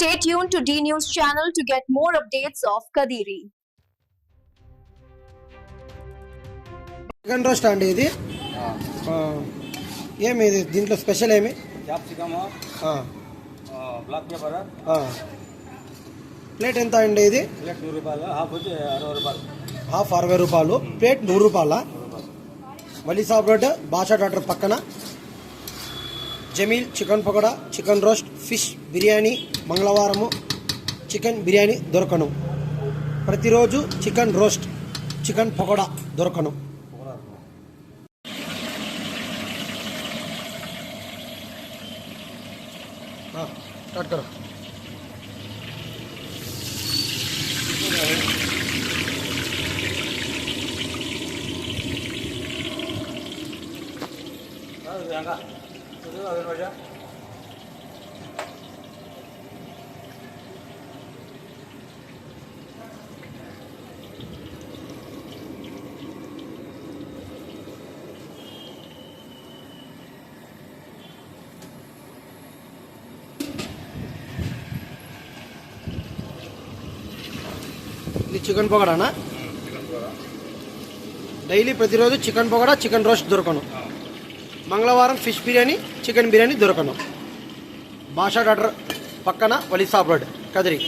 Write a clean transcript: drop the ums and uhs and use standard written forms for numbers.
Stay tuned to D News channel to get more updates of Kadiri. Chicken roast అండి ఇది. ఏమి ఇది దీంట్లో స్పెషల్ ఏమి? Capsicum, black pepper. ప్లేట్ ఎంత అండి ఇది? ప్లేట్ 100 రూపాయలు, హాఫ్ వచ్చి 60 రూపాయలు. హాఫ్ 60 రూపాయలు, ప్లేట్ 100 రూపాయల. వలీసాబ్ రోడ్ బాషా డాక్టర్ పక్కన Jameel chicken pakoda, chicken roast, fish biryani, మంగళవారము చికెన్ బిర్యానీ దొరకను. ప్రతిరోజు చికెన్ రోస్ట్, చికెన్ పకోడా దొరకను. स्टार्ट करो. ఇది చికెన్ పకోడానా? డైలీ ప్రతిరోజు చికెన్ పకోడా, చికెన్ రోస్ట్ దొరకను. మంగళవారం ఫిష్ బిర్యానీ, చికెన్ బిర్యానీ దొరకను. బాషా డాక్టర్ పక్కన వలీసాబ్ రోడ్ కదిరి.